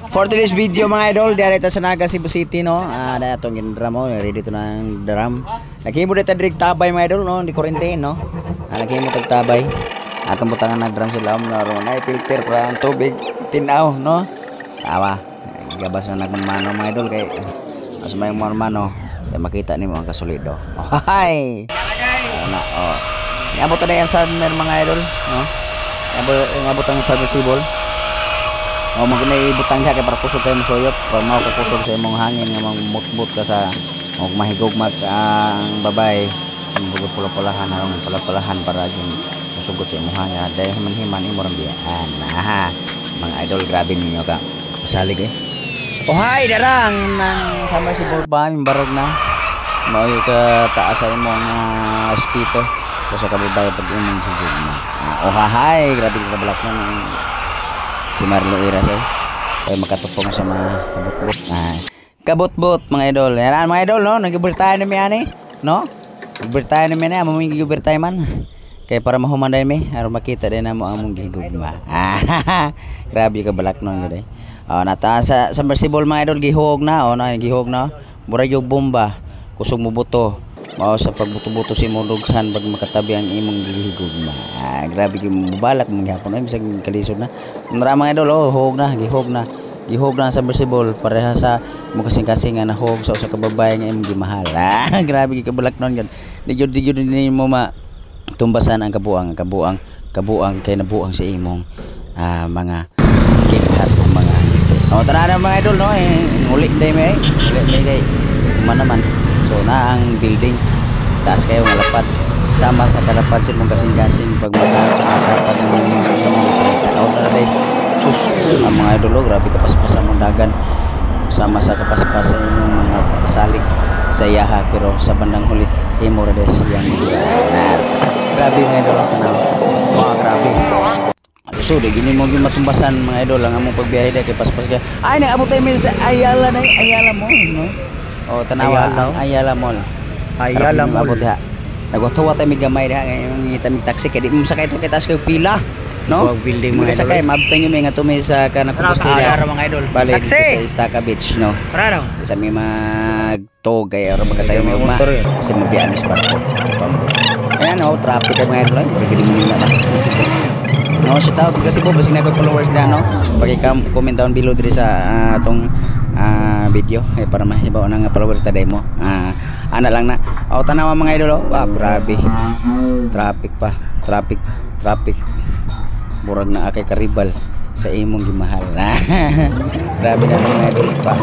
For today's video mga idol, dito sa Naga, Cebu City no. Na atong ginram mo, ready to ng drum. Naghimo dito direct tabay mga idol no, di kurente no. Naghimo tag tabay. Atong butangan nag-drum sila na ron ay filter para ang tubig tinaw no. Tawa. Gabas na nagmano mga idol kay mas may mano kay makita nimo ang kasulido. Hay. Ano oh. Iabot na yan sa mga idol no. Iabot ang submersible. O magunay butang siya kay para kusog kayo mosoyot para mao ko kusog sa imong hangin nga mangmutmut ka sa og mahigugmag ang babay ang bugod pula-pulahan ang pula-pulahan para yung masugot sa imong hangin dahil himan-himan imo ron diyan mga idol grabe ninyo ka masalig oh hi darang ng submersible ba barog na mao ka taas sa imong spito sa kababay pag imong higugma oh hi grabe ka balak na si Marlo Iras ay makatupong sa mga kabutbut kabutbut mga idol yan mga idol no nag-gibertay na mi ani no gibertay na mi na among gibertay man kay para mahumanday mi aron makita din namo among gihigugma grabe ka balak no gid nata sa submersible mga idol gihog na gihog na murag yung bomba kusog mo buto mao sa pagbuto-buto si imong dughan pag makatabi ang imong gihigugma grabe gyud mubalak mong gyapon ay bisag kalisod na mura mga idol gihog na sa submersible pareha sa mo kasing-kasing nga nahog sa usa ka babae nga imong gimahal grabe gyud kabalak non gyud di gyud nimo matumbasan ang kabuang kay nabuang sa imong mga kidhat mga tara na mga idol no uli day may kay naman so na ang building taas kayo malapad sama sa kalapad sa mong kasing-kasing pag makakapag ang mga idolo grabe kapaspasan mong dagan sama sa kapaspasan yung mga pasalig sa iyaha pero sa bandang huli imo ra siyang grabe mga idolo grabe so di gini mo matumbasan mga idol ang among pagbiyahe kay paspas ka ay naabot tayo sa Ayala mo no tanawa ang Ayala Mall. Ayala Mall. Nagwatawa tayo may gamay diha ngayon ngita mig taxi kay di mo sakay to kay taas kay pila, no? Wag building mga idol. Sakay mabtan nyo may nga tumi sa kana Compostela. Mga idol. Balik sa Estaca Beach, no? Para sa may magtog kay oro magkasayo may ugma. Kasi mabiyan sa barko. Ayan traffic mga idol. Pagdiling na no, shout out kasi po basig na ko followers na no. Paki-comment down below diri sa atong video para mahibaw na nga followers taday mo. Ana lang na. Tanawa mga idol grabe. Traffic. Murag na akay karibal sa imong gimahal. Grabe na mga idol pa.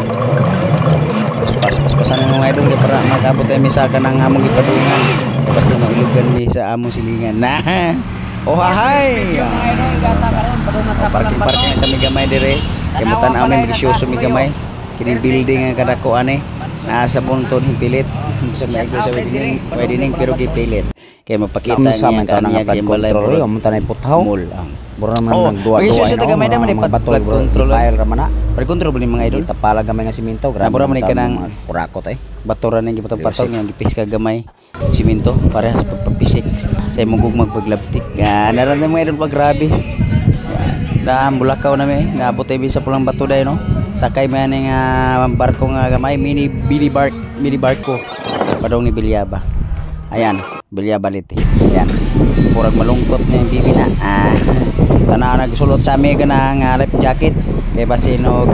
Pas-pasan ng mga idol para magabot tayo misaka ng among gipadungan. Kasi mailugan mi sa among silingan. Hi! Parking sa Migamay dire. Kemutan amin mag-show sa Migamay. Kini building ang kadako ani. Nasa punton himpilit. Bisag na sa wedding pero gipilit. Kaya mapakita niya ang kanya Jimbalay bro. Amunta na iputaw. Mura man nagduwa-duwa. Isa sa Gamay naman ipat control. Fire ra man na. Pag control bali mga idol. Tapala gamay nga simento. Grabe mura man kanang kurakot Baturan ning gipatog-patog nga gipis ka gamay. Simento para sa pagpapisik sa imong gugmag paglabtik. Naran na mga idol pa grabe. Bulakaw na may naabot tayo sa pulang bato dayo no. Sakay man ning barko nga gamay mini barko. Padong ni Bilyaba. Ayan, Bilyaba liti. Ayan. Murag malungkot na yung bibi na. Tanaw nagsulot sa amin ganang life jacket kay basinog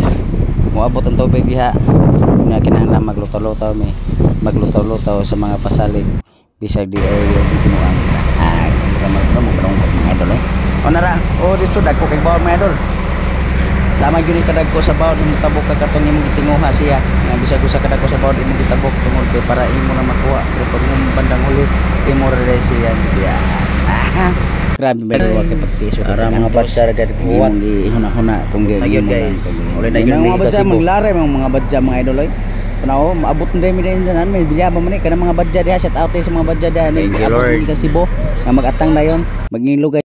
moabot ang tubig diha. Nga kinahanglan magluto-luto sa mga pasalig bisag di yung ginuang malungkot mga idol nara dito dagko kay bawon mga idol sama gyud kadagko sa bawon imong tabok ka katong imong gitinguha siya nga bisag usa kadagko sa bawon imong gitabok tungod kay para imo na makuha pero pag bandang huli imo ra siya diya grabe medyo wag kay pagtiso ara mga badja gad buwat ihuna-huna kung gyud guys uli na gyud mga badja maglare mga badja mga idol Panaw, maabot na dami din dyan. May Bilyaba man kana mga badja diha. Shout out sa mga badja diha. Abot mo ka Cebu. Nga mag-atang na yun. Magnilo guys.